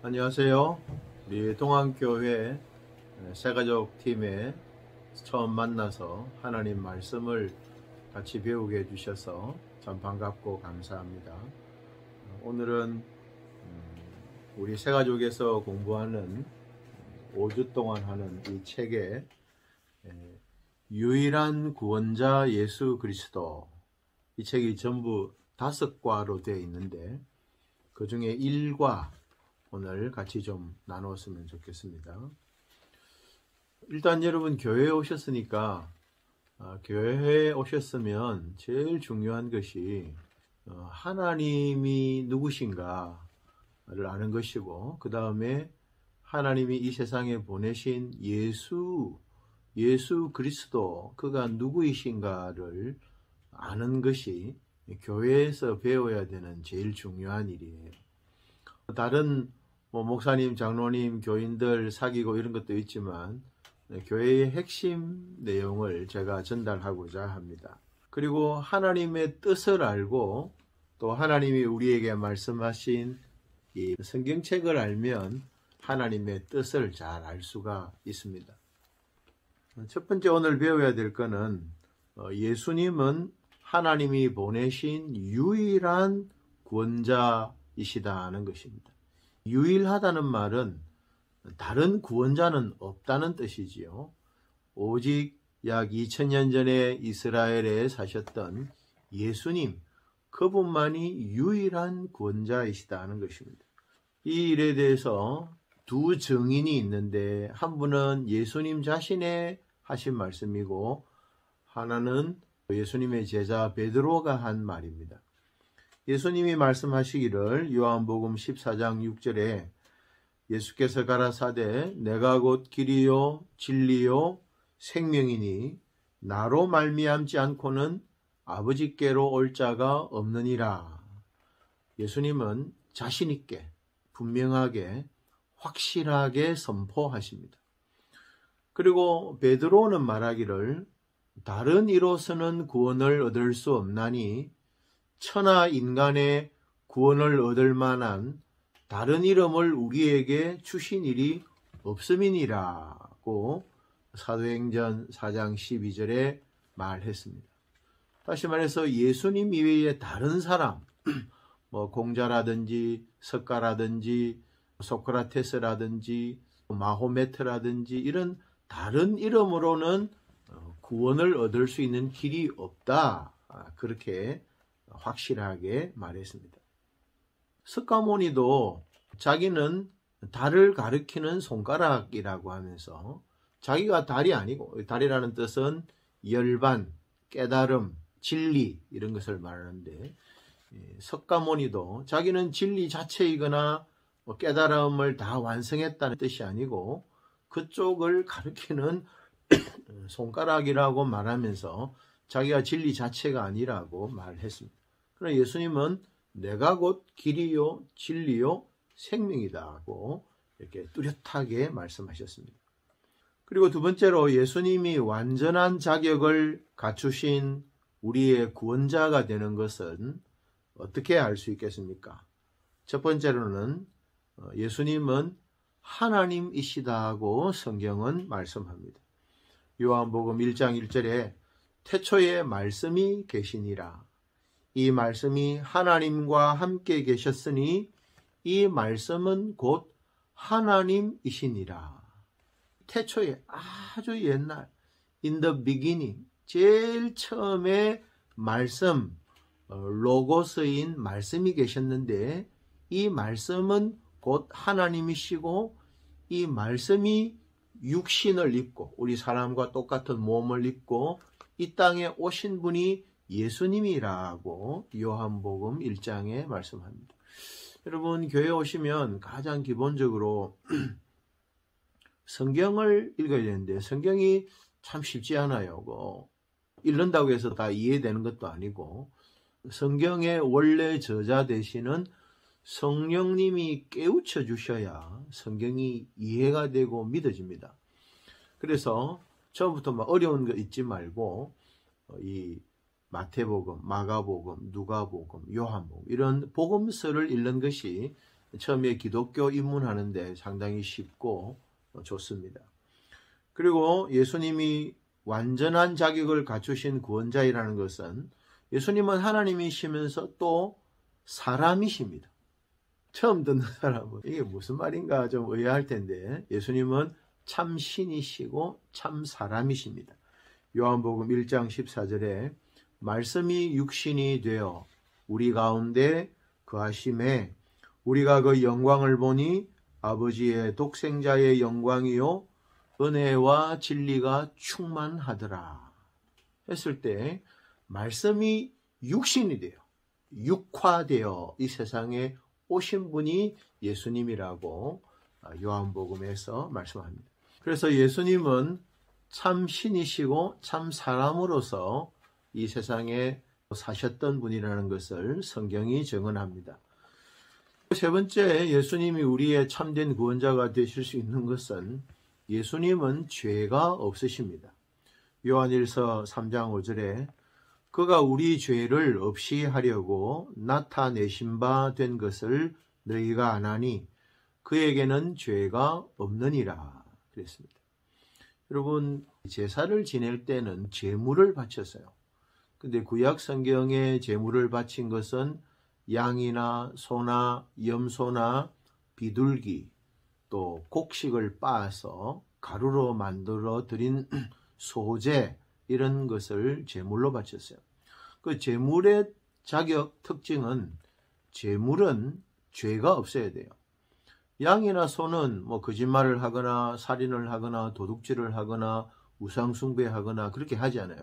안녕하세요. 우리 동안교회 새가족 팀에 처음 만나서 하나님 말씀을 같이 배우게 해주셔서 참 반갑고 감사합니다. 오늘은 우리 새가족에서 공부하는 5주 동안 하는 이 책의 유일한 구원자 예수 그리스도, 이 책이 전부 5과로 되어 있는데 그 중에 1과 오늘 같이 좀 나눴으면 좋겠습니다. 일단 여러분 교회에 오셨으니까 교회에 오셨으면 제일 중요한 것이 하나님이 누구신가를 아는 것이고, 그 다음에 하나님이 이 세상에 보내신 예수 그리스도, 그가 누구이신가를 아는 것이 교회에서 배워야 되는 제일 중요한 일이에요. 다른 목사님, 장로님, 교인들 사귀고 이런 것도 있지만 교회의 핵심 내용을 제가 전달하고자 합니다. 그리고 하나님의 뜻을 알고 또 하나님이 우리에게 말씀하신 이 성경책을 알면 하나님의 뜻을 잘 알 수가 있습니다. 첫 번째 오늘 배워야 될 것은 예수님은 하나님이 보내신 유일한 구원자이시다는 것입니다. 유일하다는 말은 다른 구원자는 없다는 뜻이지요. 오직 약 2000년 전에 이스라엘에 사셨던 예수님, 그분만이 유일한 구원자이시다는 것입니다. 이 일에 대해서 두 증인이 있는데, 한 분은 예수님 자신의 하신 말씀이고 하나는 예수님의 제자 베드로가 한 말입니다. 예수님이 말씀하시기를 요한복음 14장 6절에 예수께서 가라사대 내가 곧 길이요 진리요 생명이니 나로 말미암지 않고는 아버지께로 올 자가 없느니라. 예수님은 자신 있게 분명하게 확실하게 선포하십니다. 그리고 베드로는 말하기를 다른 이로서는 구원을 얻을 수 없나니 천하 인간의 구원을 얻을 만한 다른 이름을 우리에게 주신 일이 없음이니라고 사도행전 4장 12절에 말했습니다. 다시 말해서 예수님 이외에 다른 사람, 공자라든지 석가라든지 소크라테스라든지 마호메트라든지 이런 다른 이름으로는 구원을 얻을 수 있는 길이 없다. 그렇게 확실하게 말했습니다. 석가모니도 자기는 달을 가리키는 손가락이라고 하면서 자기가 달이 아니고, 달이라는 뜻은 열반, 깨달음, 진리 이런 것을 말하는데, 석가모니도 자기는 진리 자체이거나 깨달음을 다 완성했다는 뜻이 아니고 그쪽을 가리키는 손가락이라고 말하면서 자기가 진리 자체가 아니라고 말했습니다. 그러나 예수님은 내가 곧 길이요 진리요 생명이다고 이렇게 뚜렷하게 말씀하셨습니다. 그리고 두 번째로 예수님이 완전한 자격을 갖추신 우리의 구원자가 되는 것은 어떻게 알 수 있겠습니까? 첫 번째로는 예수님은 하나님이시다고 성경은 말씀합니다. 요한복음 1장 1절에 태초에 말씀이 계시니라. 이 말씀이 하나님과 함께 계셨으니 이 말씀은 곧 하나님이시니라. 태초에 아주 옛날, in the beginning, 제일 처음에 말씀, 로고스인 말씀이 계셨는데 이 말씀은 곧 하나님이시고 이 말씀이 육신을 입고 우리 사람과 똑같은 몸을 입고 이 땅에 오신 분이 예수님이라고 요한복음 1장에 말씀합니다. 여러분 교회에 오시면 가장 기본적으로 성경을 읽어야 되는데 성경이 참 쉽지 않아요. 읽는다고 해서 다 이해되는 것도 아니고 성경의 원래 저자 되시는 성령님이 깨우쳐 주셔야 성경이 이해가 되고 믿어집니다. 그래서 처음부터 막 어려운 거 잊지 말고 이 마태복음, 마가복음, 누가복음, 요한복음 이런 복음서를 읽는 것이 처음에 기독교 입문하는데 상당히 쉽고 좋습니다. 그리고 예수님이 완전한 자격을 갖추신 구원자이라는 것은 예수님은 하나님이시면서 또 사람이십니다. 처음 듣는 사람은 이게 무슨 말인가 좀 의아할 텐데 예수님은 참 신이시고 참 사람이십니다. 요한복음 1장 14절에 말씀이 육신이 되어 우리 가운데 거하심에 우리가 그 영광을 보니 아버지의 독생자의 영광이요 은혜와 진리가 충만하더라 했을 때 말씀이 육신이 되어 육화되어 이 세상에 오신 분이 예수님이라고 요한복음에서 말씀합니다. 그래서 예수님은 참 신이시고 참 사람으로서 이 세상에 사셨던 분이라는 것을 성경이 증언합니다. 세 번째, 예수님이 우리의 참된 구원자가 되실 수 있는 것은 예수님은 죄가 없으십니다. 요한일서 3장 5절에 그가 우리 죄를 없이 하려고 나타내신 바 된 것을 너희가 아나니 그에게는 죄가 없느니라 그랬습니다. 여러분, 제사를 지낼 때는 제물을 바쳤어요. 근데 구약 성경에 제물을 바친 것은 양이나 소나 염소나 비둘기 또 곡식을 빻아서 가루로 만들어 드린 소제 이런 것을 제물로 바쳤어요. 그 제물의 자격 특징은 제물은 죄가 없어야 돼요. 양이나 소는 거짓말을 하거나 살인을 하거나 도둑질을 하거나 우상숭배하거나 그렇게 하지 않아요.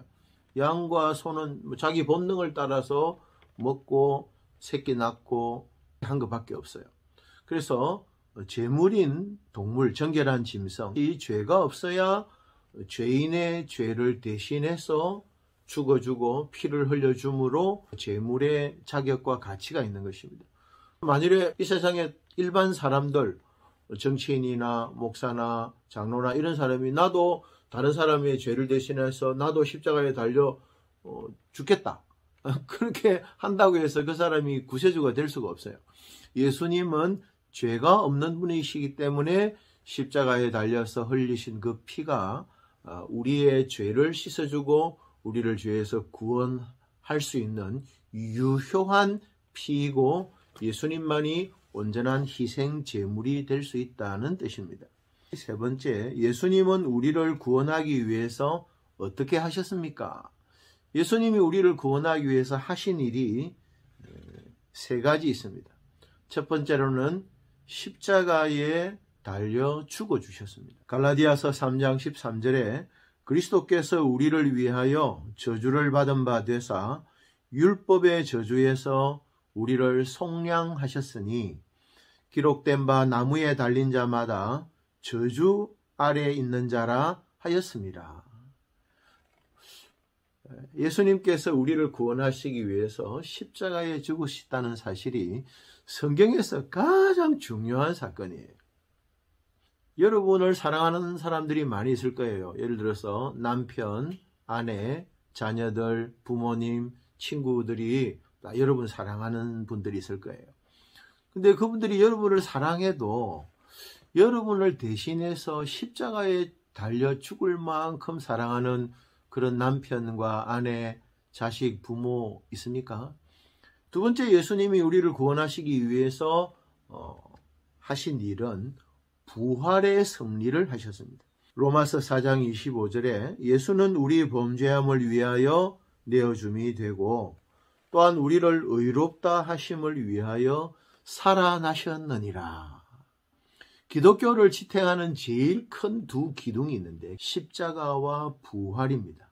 양과 소는 자기 본능을 따라서 먹고 새끼 낳고 한 것밖에 없어요. 그래서 제물인 동물, 정결한 짐승, 이 죄가 없어야 죄인의 죄를 대신해서 죽어주고 피를 흘려줌으로 제물의 자격과 가치가 있는 것입니다. 만일에 이 세상에 일반 사람들, 정치인이나 목사나 장로나 이런 사람이 나도 다른 사람의 죄를 대신해서 나도 십자가에 달려 죽겠다. 그렇게 한다고 해서 그 사람이 구세주가 될 수가 없어요. 예수님은 죄가 없는 분이시기 때문에 십자가에 달려서 흘리신 그 피가 우리의 죄를 씻어주고 우리를 죄에서 구원할 수 있는 유효한 피이고 예수님만이 온전한 희생 제물이 될 수 있다는 뜻입니다. 세 번째, 예수님은 우리를 구원하기 위해서 어떻게 하셨습니까? 예수님이 우리를 구원하기 위해서 하신 일이 세 가지 있습니다. 첫 번째로는 십자가에 달려 죽어주셨습니다. 갈라디아서 3장 13절에 그리스도께서 우리를 위하여 저주를 받은 바 되사 율법의 저주에서 우리를 속량하셨으니 기록된 바 나무에 달린 자마다 저주 아래 있는 자라 하였습니다. 예수님께서 우리를 구원하시기 위해서 십자가에 죽으셨다는 사실이 성경에서 가장 중요한 사건이에요. 여러분을 사랑하는 사람들이 많이 있을 거예요. 예를 들어서 남편, 아내, 자녀들, 부모님, 친구들이 다 여러분 사랑하는 분들이 있을 거예요. 근데 그분들이 여러분을 사랑해도 여러분을 대신해서 십자가에 달려 죽을 만큼 사랑하는 그런 남편과 아내, 자식, 부모 있습니까? 두 번째, 예수님이 우리를 구원하시기 위해서 하신 일은 부활의 승리를 하셨습니다. 로마서 4장 25절에 예수는 우리 범죄함을 위하여 내어줌이 되고 또한 우리를 의롭다 하심을 위하여 살아나셨느니라. 기독교를 지탱하는 제일 큰 두 기둥이 있는데 십자가와 부활입니다.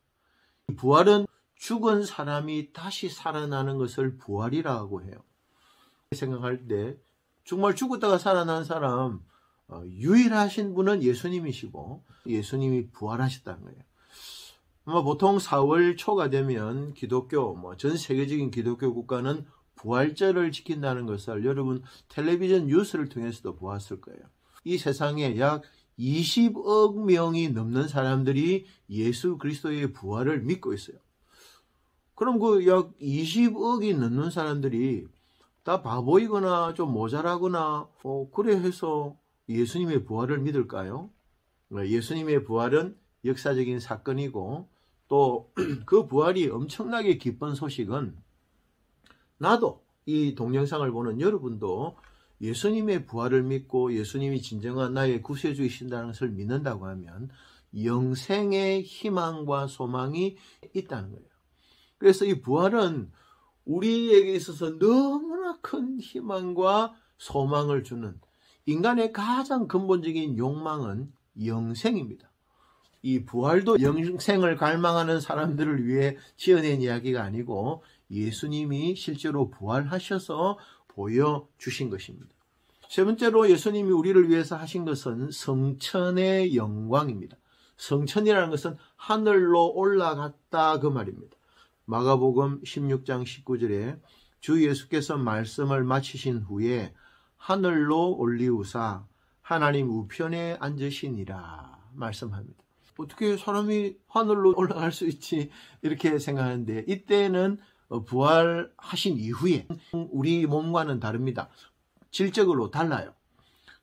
부활은 죽은 사람이 다시 살아나는 것을 부활이라고 해요. 생각할 때 정말 죽었다가 살아난 사람 유일하신 분은 예수님이시고 예수님이 부활하셨다는 거예요. 아마 보통 4월 초가 되면 기독교, 전 세계적인 기독교 국가는 부활절을 지킨다는 것을 여러분 텔레비전 뉴스를 통해서도 보았을 거예요. 이 세상에 약 20억 명이 넘는 사람들이 예수 그리스도의 부활을 믿고 있어요. 그럼 그 약 20억이 넘는 사람들이 다 바보이거나 좀 모자라거나 그래 해서 예수님의 부활을 믿을까요? 예수님의 부활은 역사적인 사건이고 또 그 부활이 엄청나게 기쁜 소식은 나도 이 동영상을 보는 여러분도 예수님의 부활을 믿고 예수님이 진정한 나의 구세주이신다는 것을 믿는다고 하면 영생의 희망과 소망이 있다는 거예요. 그래서 이 부활은 우리에게 있어서 너무나 큰 희망과 소망을 주는, 인간의 가장 근본적인 욕망은 영생입니다. 이 부활도 영생을 갈망하는 사람들을 위해 지어낸 이야기가 아니고 예수님이 실제로 부활하셔서 보여주신 것입니다. 세 번째로 예수님이 우리를 위해서 하신 것은 성천의 영광입니다. 성천이라는 것은 하늘로 올라갔다 그 말입니다. 마가복음 16장 19절에 주 예수께서 말씀을 마치신 후에 하늘로 올리우사 하나님 우편에 앉으시니라 말씀합니다. 어떻게 사람이 하늘로 올라갈 수 있지 이렇게 생각하는데, 이때는 부활하신 이후에 우리 몸과는 다릅니다. 질적으로 달라요.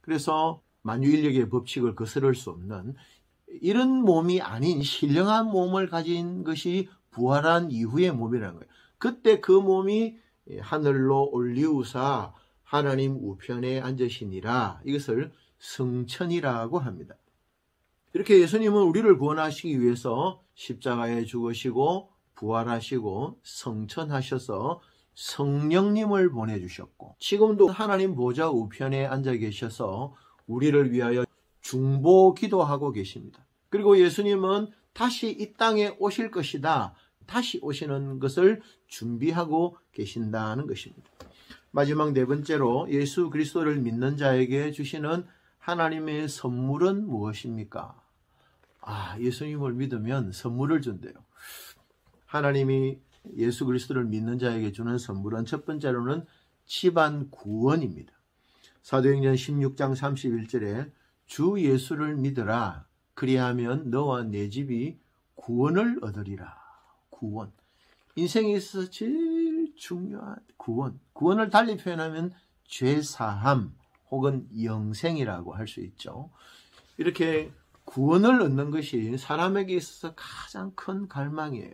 그래서 만유인력의 법칙을 거스를 수 없는 이런 몸이 아닌 신령한 몸을 가진 것이 부활한 이후의 몸이라는 거예요. 그때 그 몸이 하늘로 올리우사 하나님 우편에 앉으시니라, 이것을 성천이라고 합니다. 이렇게 예수님은 우리를 구원하시기 위해서 십자가에 죽으시고 부활하시고 성천하셔서 성령님을 보내주셨고 지금도 하나님 보좌 우편에 앉아 계셔서 우리를 위하여 중보 기도하고 계십니다. 그리고 예수님은 다시 이 땅에 오실 것이다, 다시 오시는 것을 준비하고 계신다는 것입니다. 마지막 네 번째로 예수 그리스도를 믿는 자에게 주시는 하나님의 선물은 무엇입니까? 예수님을 믿으면 선물을 준대요. 하나님이 예수 그리스도를 믿는 자에게 주는 선물은 첫 번째로는 집안 구원입니다. 사도행전 16장 31절에 주 예수를 믿으라, 그리하면 너와 내 집이 구원을 얻으리라. 구원. 인생에 있어서 제일 중요한 구원. 구원을 달리 표현하면 죄사함 혹은 영생이라고 할 수 있죠. 이렇게 구원을 얻는 것이 사람에게 있어서 가장 큰 갈망이에요.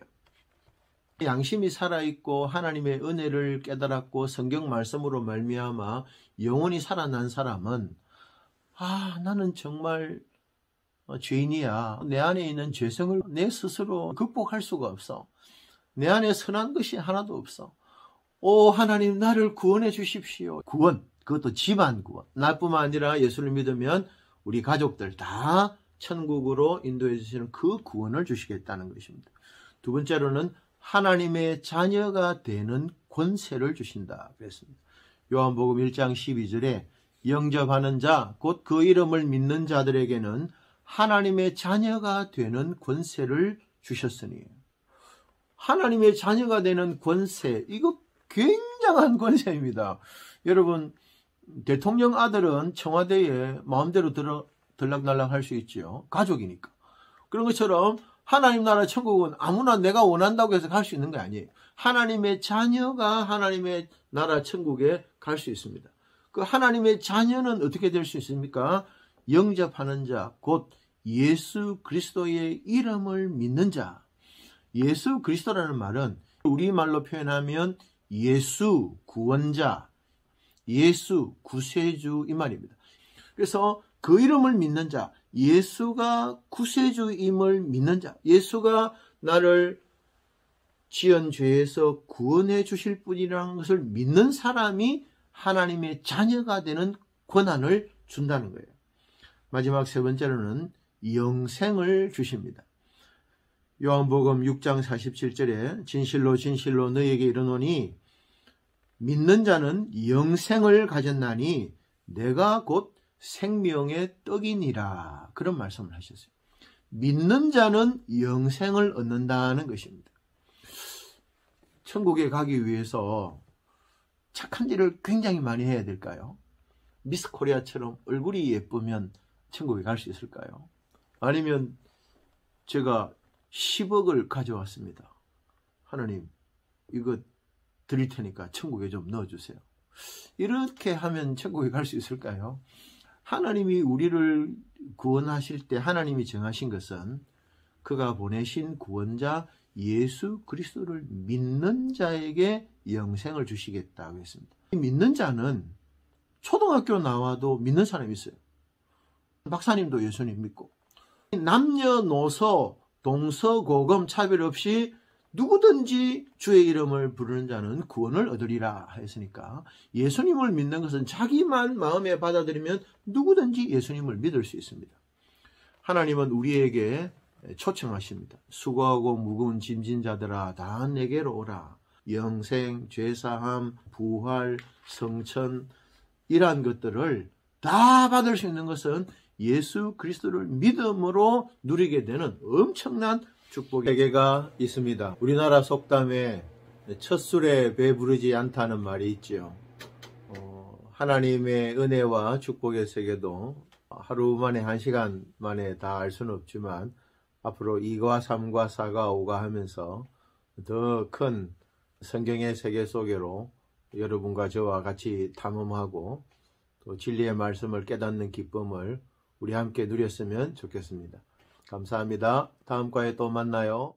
양심이 살아있고 하나님의 은혜를 깨달았고 성경 말씀으로 말미암아 영원히 살아난 사람은 나는 정말 죄인이야. 내 안에 있는 죄성을 내 스스로 극복할 수가 없어. 내 안에 선한 것이 하나도 없어. 하나님 나를 구원해 주십시오. 구원, 그것도 집안 구원. 나뿐만 아니라 예수를 믿으면 우리 가족들 다 천국으로 인도해 주시는 그 구원을 주시겠다는 것입니다. 두 번째로는 하나님의 자녀가 되는 권세를 주신다 그랬습니다. 요한복음 1장 12절에 영접하는 자, 곧 그 이름을 믿는 자들에게는 하나님의 자녀가 되는 권세를 주셨으니, 하나님의 자녀가 되는 권세, 이거 굉장한 권세입니다. 여러분, 대통령 아들은 청와대에 마음대로 들락날락 할 수 있지요. 가족이니까. 그런 것처럼 하나님 나라 천국은 아무나 내가 원한다고 해서 갈 수 있는 게 아니에요. 하나님의 자녀가 하나님의 나라 천국에 갈 수 있습니다. 그 하나님의 자녀는 어떻게 될 수 있습니까? 영접하는 자, 곧 예수 그리스도의 이름을 믿는 자. 예수 그리스도라는 말은 우리말로 표현하면 예수 구원자, 예수 구세주 이 말입니다. 그래서 그 이름을 믿는 자, 예수가 구세주임을 믿는 자, 예수가 나를 지은 죄에서 구원해 주실 분이라는 것을 믿는 사람이 하나님의 자녀가 되는 권한을 준다는 거예요. 마지막 세 번째로는 영생을 주십니다. 요한복음 6장 47절에 진실로 진실로 너희에게 이르노니 믿는 자는 영생을 가졌나니 내가 곧 생명의 떡이니라, 그런 말씀을 하셨어요. 믿는 자는 영생을 얻는다는 것입니다. 천국에 가기 위해서 착한 일을 굉장히 많이 해야 될까요? 미스 코리아처럼 얼굴이 예쁘면 천국에 갈 수 있을까요? 아니면 제가 10억을 가져왔습니다. 하나님, 이거 드릴 테니까 천국에 좀 넣어주세요. 이렇게 하면 천국에 갈 수 있을까요? 하나님이 우리를 구원하실 때 하나님이 정하신 것은 그가 보내신 구원자 예수 그리스도를 믿는 자에게 영생을 주시겠다고 했습니다. 믿는 자는 초등학교 나와도 믿는 사람이 있어요. 박사님도 예수님 믿고, 남녀노소 동서고금 차별 없이 누구든지 주의 이름을 부르는 자는 구원을 얻으리라 했으니까, 예수님을 믿는 것은 자기만 마음에 받아들이면 누구든지 예수님을 믿을 수 있습니다. 하나님은 우리에게 초청하십니다. 수고하고 무거운 짐진 자들아 다 내게로 오라. 영생, 죄사함, 부활, 성천, 이러한 것들을 다 받을 수 있는 것은 예수 그리스도를 믿음으로 누리게 되는 엄청난 축복의 세계가 있습니다. 우리나라 속담에 첫 술에 배부르지 않다는 말이 있죠. 하나님의 은혜와 축복의 세계도 하루 만에 1시간 만에 다 알 수는 없지만 앞으로 2과 3과 4과 5가 하면서 더 큰 성경의 세계 속으로 여러분과 저와 같이 탐험하고 또 진리의 말씀을 깨닫는 기쁨을 우리 함께 누렸으면 좋겠습니다. 감사합니다. 다음 과에 또 만나요.